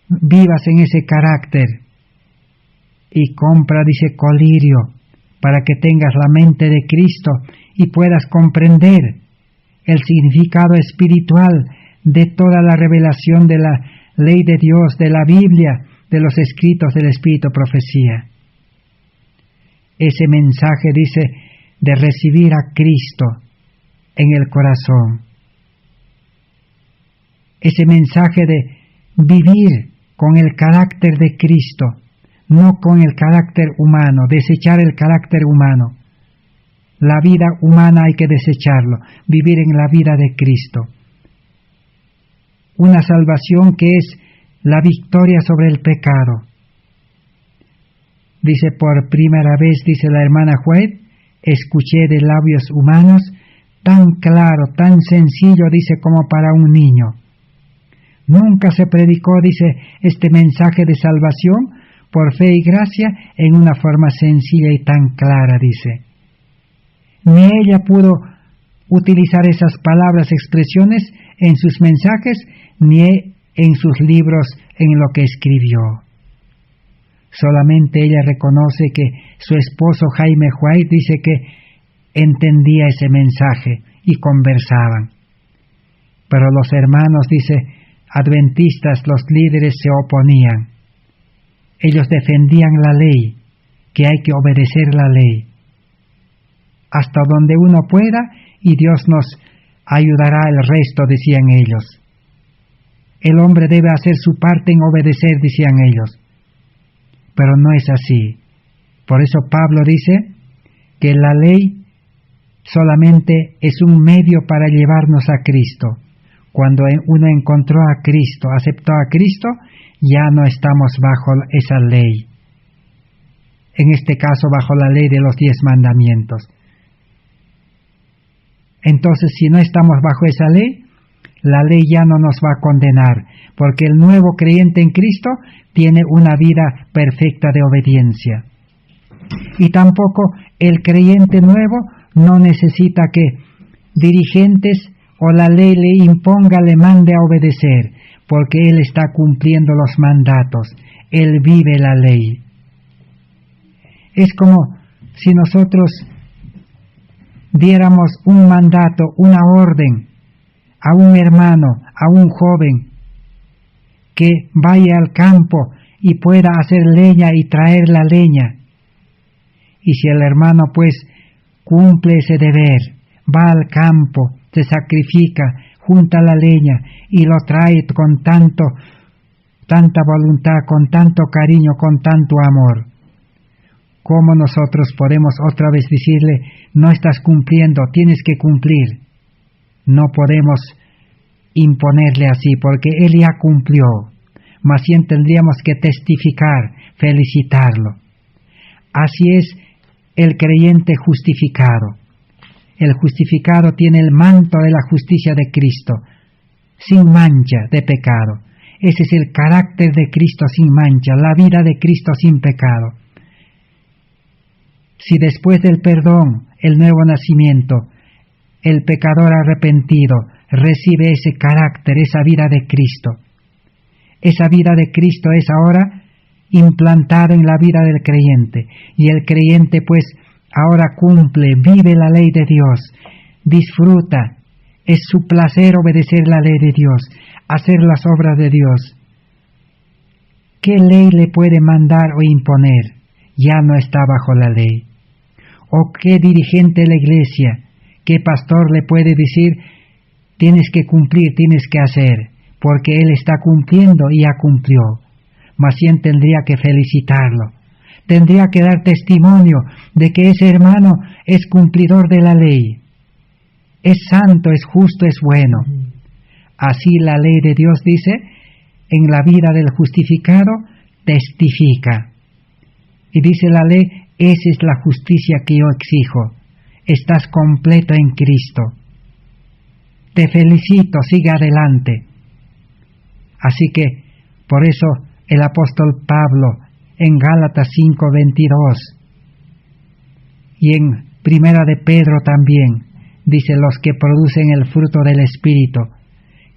vivas en ese carácter, y compra, dice, colirio, para que tengas la mente de Cristo y puedas comprender el significado espiritual de toda la revelación de la ley de Dios, de la Biblia, de los escritos del Espíritu Profecía. Ese mensaje, dice, de recibir a Cristo en el corazón. Ese mensaje de vivir con el carácter de Cristo, no con el carácter humano, desechar el carácter humano. La vida humana hay que desecharlo, vivir en la vida de Cristo. Una salvación que es la victoria sobre el pecado. Dice, por primera vez, dice la hermana White, escuché de labios humanos tan claro, tan sencillo, dice, como para un niño. Nunca se predicó, dice, este mensaje de salvación por fe y gracia en una forma sencilla y tan clara, dice. Ni ella pudo utilizar esas palabras, expresiones en sus mensajes, ni en sus libros, en lo que escribió. Solamente ella reconoce que su esposo Jaime White dice que entendía ese mensaje y conversaban. Pero los hermanos, dice, adventistas, los líderes se oponían. Ellos defendían la ley, que hay que obedecer la ley. Hasta donde uno pueda, y Dios nos ayudará el resto, decían ellos. El hombre debe hacer su parte en obedecer, decían ellos. Pero no es así. Por eso Pablo dice que la ley solamente es un medio para llevarnos a Cristo. Cuando uno encontró a Cristo, aceptó a Cristo, ya no estamos bajo esa ley. En este caso, bajo la ley de los 10 mandamientos. Entonces, si no estamos bajo esa ley, la ley ya no nos va a condenar, porque el nuevo creyente en Cristo tiene una vida perfecta de obediencia. Y tampoco el creyente nuevo no necesita que dirigentes o la ley le imponga, le mande a obedecer, porque él está cumpliendo los mandatos, él vive la ley. Es como si nosotros diéramos un mandato, una orden a un hermano, a un joven, que vaya al campo y pueda hacer leña y traer la leña. Y si el hermano pues cumple ese deber, va al campo, se sacrifica, junta la leña y lo trae con tanta voluntad, con tanto cariño, con tanto amor, ¿cómo nosotros podemos otra vez decirle, no estás cumpliendo, tienes que cumplir? No podemos imponerle así, porque él ya cumplió. Más bien tendríamos que testificar, felicitarlo. Así es el creyente justificado. El justificado tiene el manto de la justicia de Cristo, sin mancha de pecado. Ese es el carácter de Cristo sin mancha, la vida de Cristo sin pecado. Si después del perdón, el nuevo nacimiento, el pecador arrepentido recibe ese carácter, esa vida de Cristo, esa vida de Cristo es ahora implantada en la vida del creyente, y el creyente pues ahora cumple, vive la ley de Dios, disfruta, es su placer obedecer la ley de Dios, hacer las obras de Dios. ¿Qué ley le puede mandar o imponer? Ya no está bajo la ley. ¿O qué dirigente de la iglesia, qué pastor le puede decir, tienes que cumplir, tienes que hacer? Porque él está cumpliendo y ya cumplió. Más bien tendría que felicitarlo. Tendría que dar testimonio de que ese hermano es cumplidor de la ley. Es santo, es justo, es bueno. Así la ley de Dios dice, en la vida del justificado testifica. Y dice la ley, esa es la justicia que yo exijo. Estás completo en Cristo. Te felicito, sigue adelante. Así que, por eso, el apóstol Pablo, en Gálatas 5:22, y en Primera de Pedro también, dice los que producen el fruto del Espíritu,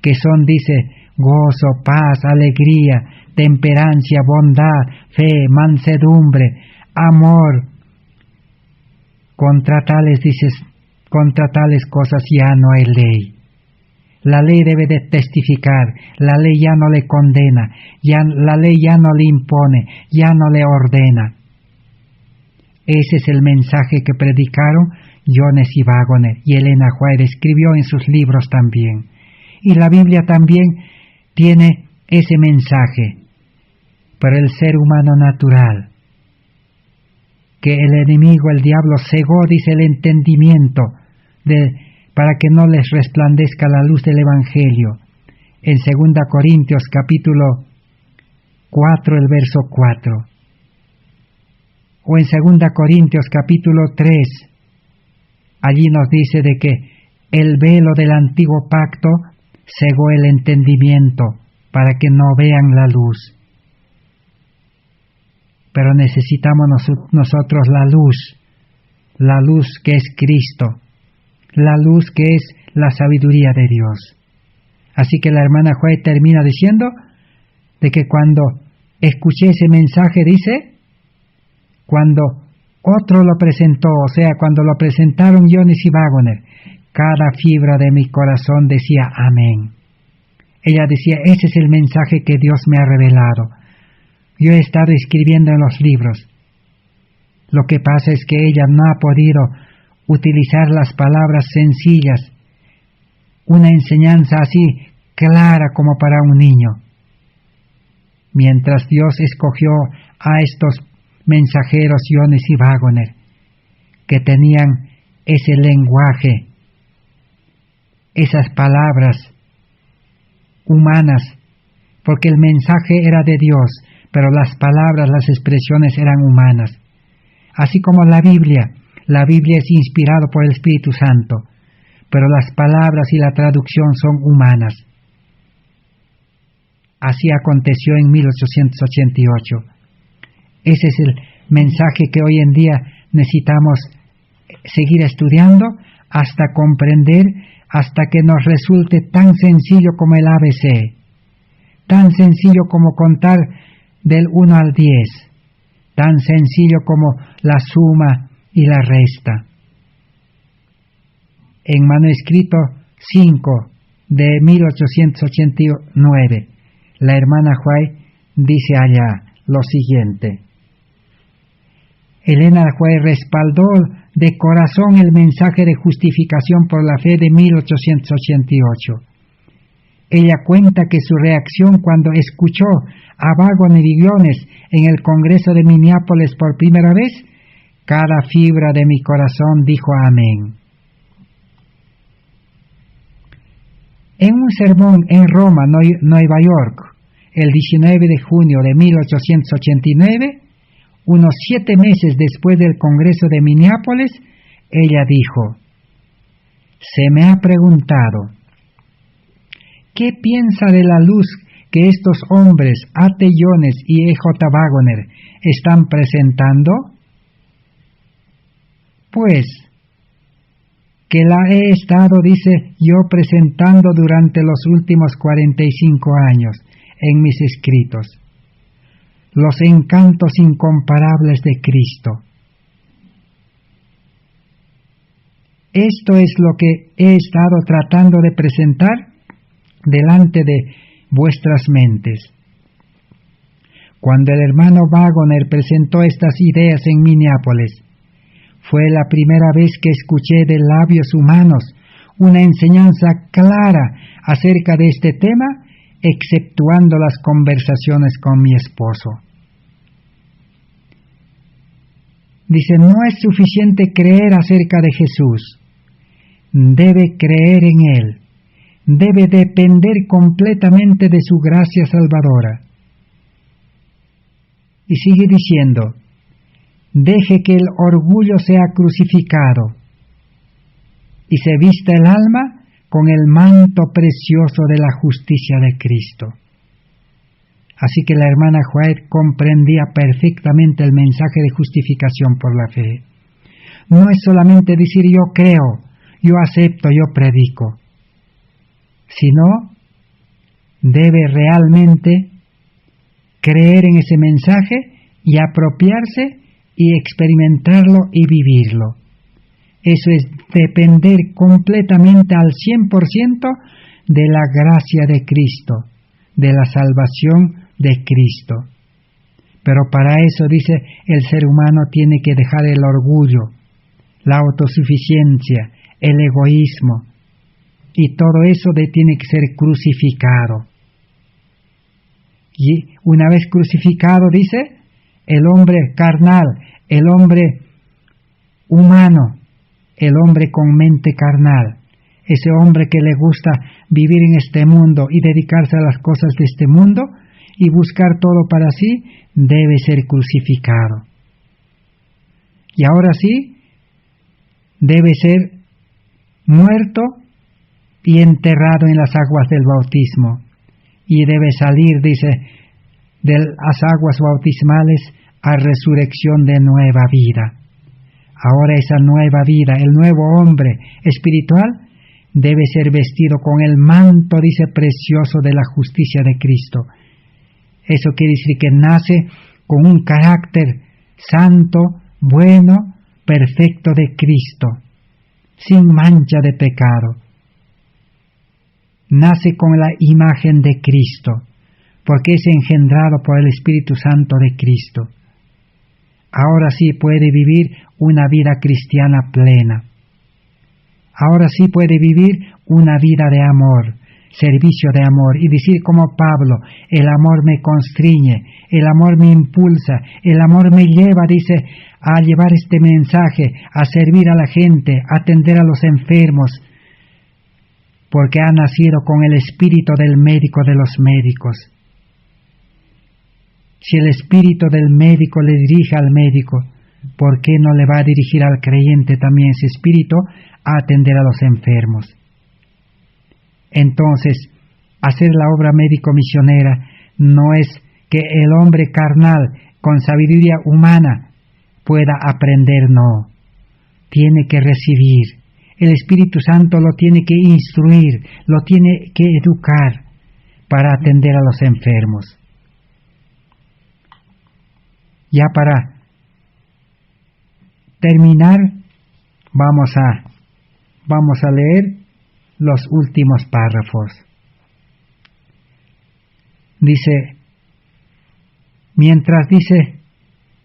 que son, dice, gozo, paz, alegría, temperancia, bondad, fe, mansedumbre, amor. Contra tales cosas ya no hay ley. La ley debe de testificar, la ley ya no le condena, la ley ya no le impone, ya no le ordena. Ese es el mensaje que predicaron Jones y Waggoner, y Elena White escribió en sus libros también. Y la Biblia también tiene ese mensaje para el ser humano natural, que el enemigo, el diablo, cegó, dice, el entendimiento para que no les resplandezca la luz del Evangelio. En 2 Corintios capítulo 4, el verso 4. O en 2 Corintios capítulo 3, allí nos dice de que el velo del antiguo pacto cegó el entendimiento para que no vean la luz. Pero necesitamos nosotros la luz que es Cristo, la luz que es la sabiduría de Dios. Así que la hermana White termina diciendo de que cuando escuché ese mensaje, dice, cuando otro lo presentó, o sea, cuando lo presentaron Jones y Waggoner, cada fibra de mi corazón decía amén. Ella decía, ese es el mensaje que Dios me ha revelado. Yo he estado escribiendo en los libros. Lo que pasa es que ella no ha podido utilizar las palabras sencillas, una enseñanza así clara como para un niño. Mientras Dios escogió a estos mensajeros Jones y Waggoner, que tenían ese lenguaje, esas palabras humanas, porque el mensaje era de Dios, pero las palabras, las expresiones eran humanas. Así como la Biblia es inspirada por el Espíritu Santo, pero las palabras y la traducción son humanas. Así aconteció en 1888. Ese es el mensaje que hoy en día necesitamos seguir estudiando hasta comprender, hasta que nos resulte tan sencillo como el ABC, tan sencillo como contar del 1 al 10, tan sencillo como la suma y la resta. En manuscrito 5 de 1889, la hermana White dice allá lo siguiente: Elena White respaldó de corazón el mensaje de justificación por la fe de 1888. Ella cuenta que su reacción cuando escuchó a Waggoner y Jones en el Congreso de Minneapolis por primera vez, cada fibra de mi corazón dijo amén. En un sermón en Roma, Nueva York, el 19 de junio de 1889, unos 7 meses después del Congreso de Minneapolis, ella dijo: se me ha preguntado, ¿qué piensa de la luz que estos hombres, A.T. Jones y E.J. Waggoner, están presentando? Pues, que la he estado, dice, yo presentando durante los últimos 45 años en mis escritos. Los encantos incomparables de Cristo. Esto es lo que he estado tratando de presentar delante de vuestras mentes. Cuando el hermano Waggoner presentó estas ideas en Minneapolis, fue la primera vez que escuché de labios humanos una enseñanza clara acerca de este tema, exceptuando las conversaciones con mi esposo. Dice, no es suficiente creer acerca de Jesús, debe creer en Él, debe depender completamente de su gracia salvadora. Y sigue diciendo, deje que el orgullo sea crucificado y se vista el alma con el manto precioso de la justicia de Cristo. Así que la hermana White comprendía perfectamente el mensaje de justificación por la fe. No es solamente decir yo creo, yo acepto, yo predico, sino debe realmente creer en ese mensaje y apropiarse y experimentarlo y vivirlo. Eso es depender completamente al 100% de la gracia de Cristo, de la salvación de Cristo. Pero para eso, dice, el ser humano tiene que dejar el orgullo, la autosuficiencia, el egoísmo, y todo eso tiene que ser crucificado. Y una vez crucificado, dice, el hombre carnal, el hombre humano, el hombre con mente carnal, ese hombre que le gusta vivir en este mundo y dedicarse a las cosas de este mundo y buscar todo para sí, debe ser crucificado. Y ahora sí, debe ser muerto y enterrado en las aguas del bautismo. Y debe salir, dice, de las aguas bautismales a resurrección de nueva vida. Ahora esa nueva vida, el nuevo hombre espiritual, debe ser vestido con el manto, dice, precioso de la justicia de Cristo. Eso quiere decir que nace con un carácter santo, bueno, perfecto de Cristo, sin mancha de pecado. Nace con la imagen de Cristo, porque es engendrado por el Espíritu Santo de Cristo. Ahora sí puede vivir una vida cristiana plena. Ahora sí puede vivir una vida de amor, servicio de amor, y decir como Pablo, el amor me constriñe, el amor me impulsa, el amor me lleva, dice, a llevar este mensaje, a servir a la gente, a atender a los enfermos, porque ha nacido con el espíritu del médico de los médicos. Si el espíritu del médico le dirige al médico, ¿por qué no le va a dirigir al creyente también ese espíritu a atender a los enfermos? Entonces, hacer la obra médico-misionera no es que el hombre carnal, con sabiduría humana, pueda aprender, no. Tiene que recibir. El Espíritu Santo lo tiene que instruir, lo tiene que educar para atender a los enfermos. Ya para terminar, vamos a leer los últimos párrafos. Dice, mientras dice,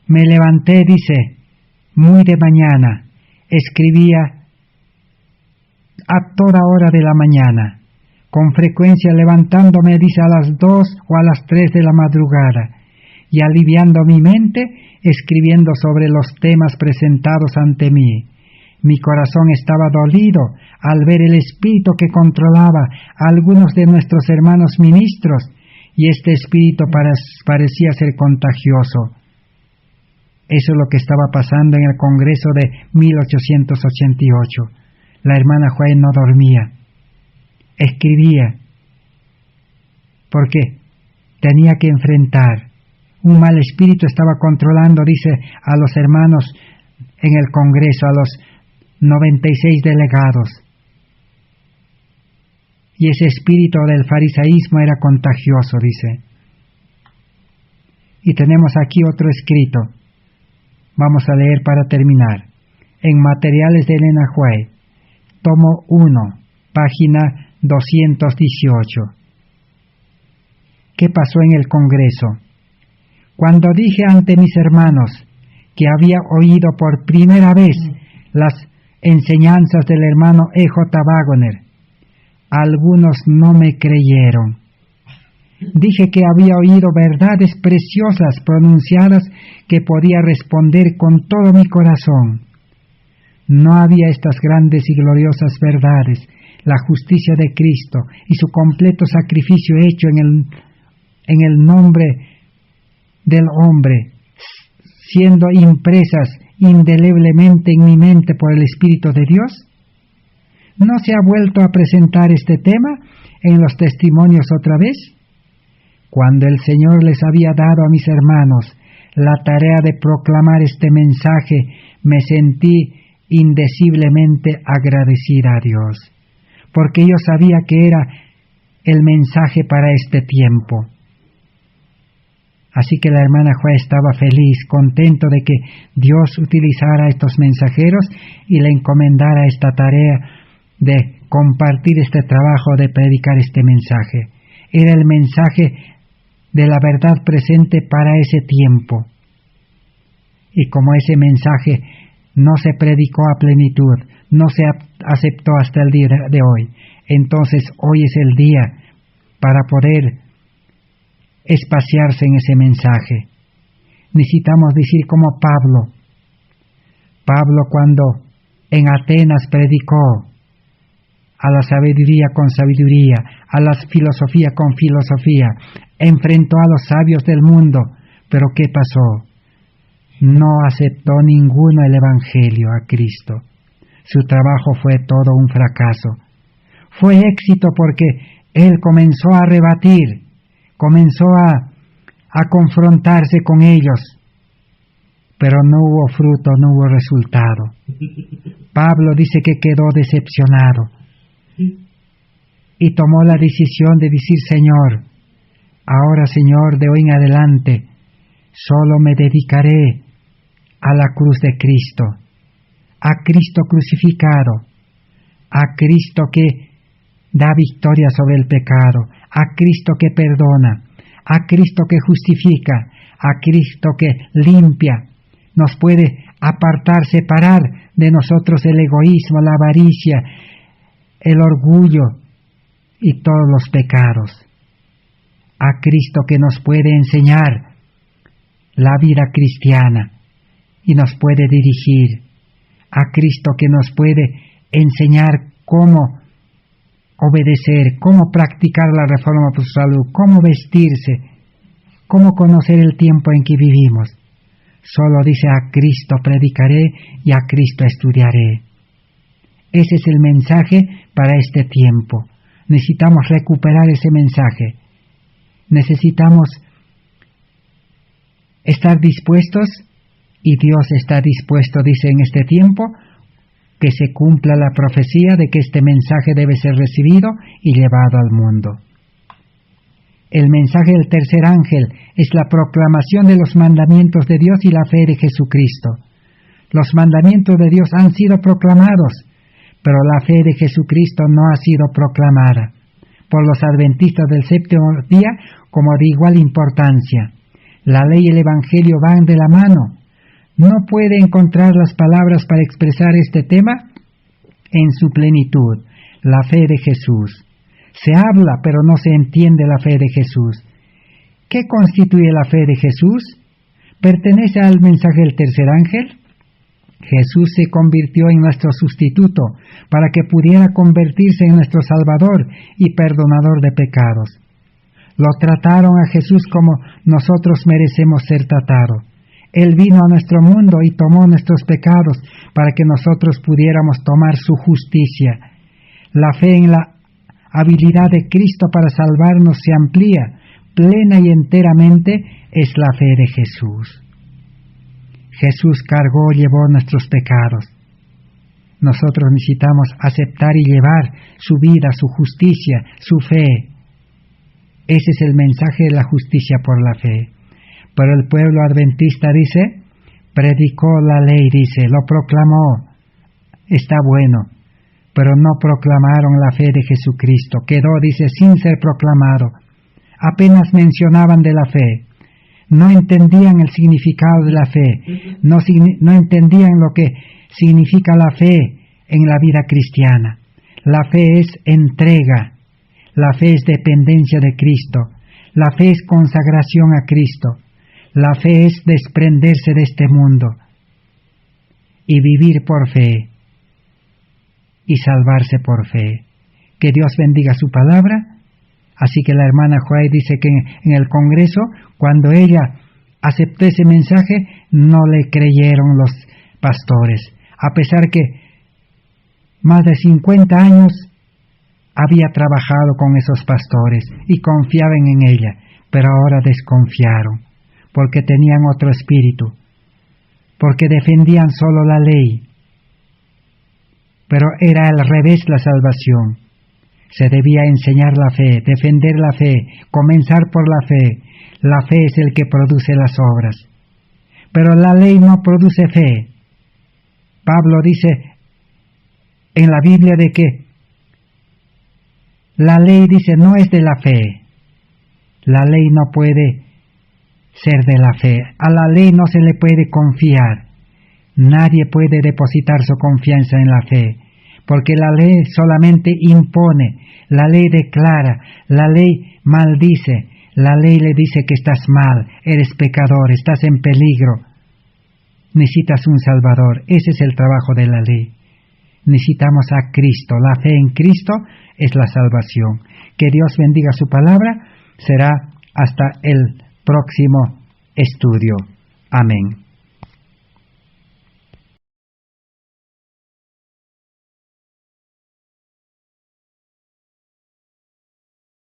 me levanté, dice, muy de mañana, escribía a toda hora de la mañana, con frecuencia levantándome, dice, a las 2 o a las 3 de la madrugada, y aliviando mi mente, escribiendo sobre los temas presentados ante mí. Mi corazón estaba dolido al ver el espíritu que controlaba a algunos de nuestros hermanos ministros, y este espíritu parecía ser contagioso. Eso es lo que estaba pasando en el Congreso de 1888. La hermana White no dormía, escribía, porque tenía que enfrentar. Un mal espíritu estaba controlando, dice, a los hermanos en el Congreso, a los 96 delegados. Y ese espíritu del farisaísmo era contagioso, dice. Y tenemos aquí otro escrito. Vamos a leer para terminar. En Materiales de Elena White, tomo 1, página 218. ¿Qué pasó en el Congreso? Cuando dije ante mis hermanos que había oído por primera vez las enseñanzas del hermano E.J. Waggoner, algunos no me creyeron. Dije que había oído verdades preciosas pronunciadas que podía responder con todo mi corazón. No había estas grandes y gloriosas verdades, la justicia de Cristo y su completo sacrificio hecho en el nombre del hombre, siendo impresas indeleblemente en mi mente por el Espíritu de Dios. ¿No se ha vuelto a presentar este tema en los testimonios otra vez? Cuando el Señor les había dado a mis hermanos la tarea de proclamar este mensaje, me sentí indeciblemente agradecida a Dios, porque yo sabía que era el mensaje para este tiempo. Así que la hermana Juá estaba feliz, contento de que Dios utilizara a estos mensajeros y le encomendara esta tarea de compartir este trabajo, de predicar este mensaje. Era el mensaje de la verdad presente para ese tiempo. Y como ese mensaje no se predicó a plenitud, no se aceptó hasta el día de hoy, entonces hoy es el día para poder espaciarse en ese mensaje. Necesitamos decir como Pablo. Pablo, cuando en Atenas predicó a la sabiduría con sabiduría, a la filosofía con filosofía, enfrentó a los sabios del mundo, pero ¿qué pasó? No aceptó ninguno el Evangelio a Cristo. Su trabajo fue todo un fracaso. Fue éxito porque él comenzó a rebatir, comenzó a confrontarse con ellos, pero no hubo fruto, no hubo resultado. Pablo dice que quedó decepcionado y tomó la decisión de decir: Señor, ahora, Señor, de hoy en adelante, solo me dedicaré a la cruz de Cristo, a Cristo crucificado, a Cristo que da victoria sobre el pecado, a Cristo que perdona, a Cristo que justifica, a Cristo que limpia, nos puede apartar, separar de nosotros el egoísmo, la avaricia, el orgullo y todos los pecados. A Cristo que nos puede enseñar la vida cristiana y nos puede dirigir. A Cristo que nos puede enseñar cómo obedecer, cómo practicar la reforma por su salud, cómo vestirse, cómo conocer el tiempo en que vivimos. Solo dice: a Cristo predicaré y a Cristo estudiaré. Ese es el mensaje para este tiempo. Necesitamos recuperar ese mensaje. Necesitamos estar dispuestos, y Dios está dispuesto, dice, en este tiempo, que se cumpla la profecía de que este mensaje debe ser recibido y llevado al mundo. El mensaje del tercer ángel es la proclamación de los mandamientos de Dios y la fe de Jesucristo. Los mandamientos de Dios han sido proclamados, pero la fe de Jesucristo no ha sido proclamada por los adventistas del séptimo día como de igual importancia. La ley y el evangelio van de la mano. No puede encontrar las palabras para expresar este tema en su plenitud. La fe de Jesús. Se habla, pero no se entiende la fe de Jesús. ¿Qué constituye la fe de Jesús? ¿Pertenece al mensaje del tercer ángel? Jesús se convirtió en nuestro sustituto para que pudiera convertirse en nuestro Salvador y perdonador de pecados. Lo trataron a Jesús como nosotros merecemos ser tratados. Él vino a nuestro mundo y tomó nuestros pecados para que nosotros pudiéramos tomar su justicia. La fe en la habilidad de Cristo para salvarnos se amplía, plena y enteramente es la fe de Jesús. Jesús cargó y llevó nuestros pecados. Nosotros necesitamos aceptar y llevar su vida, su justicia, su fe. Ese es el mensaje de la justicia por la fe. Pero el pueblo adventista dice, predicó la ley, dice, lo proclamó, está bueno, pero no proclamaron la fe de Jesucristo. Quedó, dice, sin ser proclamado. Apenas mencionaban de la fe. No entendían el significado de la fe. No entendían lo que significa la fe en la vida cristiana. La fe es entrega. La fe es dependencia de Cristo. La fe es consagración a Cristo. La fe es desprenderse de este mundo y vivir por fe y salvarse por fe. Que Dios bendiga su palabra. Así que la hermana Joy dice que en el Congreso, cuando ella aceptó ese mensaje, no le creyeron los pastores, a pesar que más de 50 años había trabajado con esos pastores y confiaban en ella, pero ahora desconfiaron, porque tenían otro espíritu, porque defendían solo la ley. Pero era al revés la salvación. Se debía enseñar la fe, defender la fe, comenzar por la fe. La fe es el que produce las obras. Pero la ley no produce fe. Pablo dice en la Biblia de que la ley, dice, no es de la fe. La ley no puede ser de la fe. A la ley no se le puede confiar. Nadie puede depositar su confianza en la fe, porque la ley solamente impone, la ley declara, la ley maldice, la ley le dice que estás mal, eres pecador, estás en peligro, necesitas un Salvador. Ese es el trabajo de la ley. Necesitamos a Cristo. La fe en Cristo es la salvación. Que Dios bendiga su palabra. Será hasta el próximo estudio. Amén.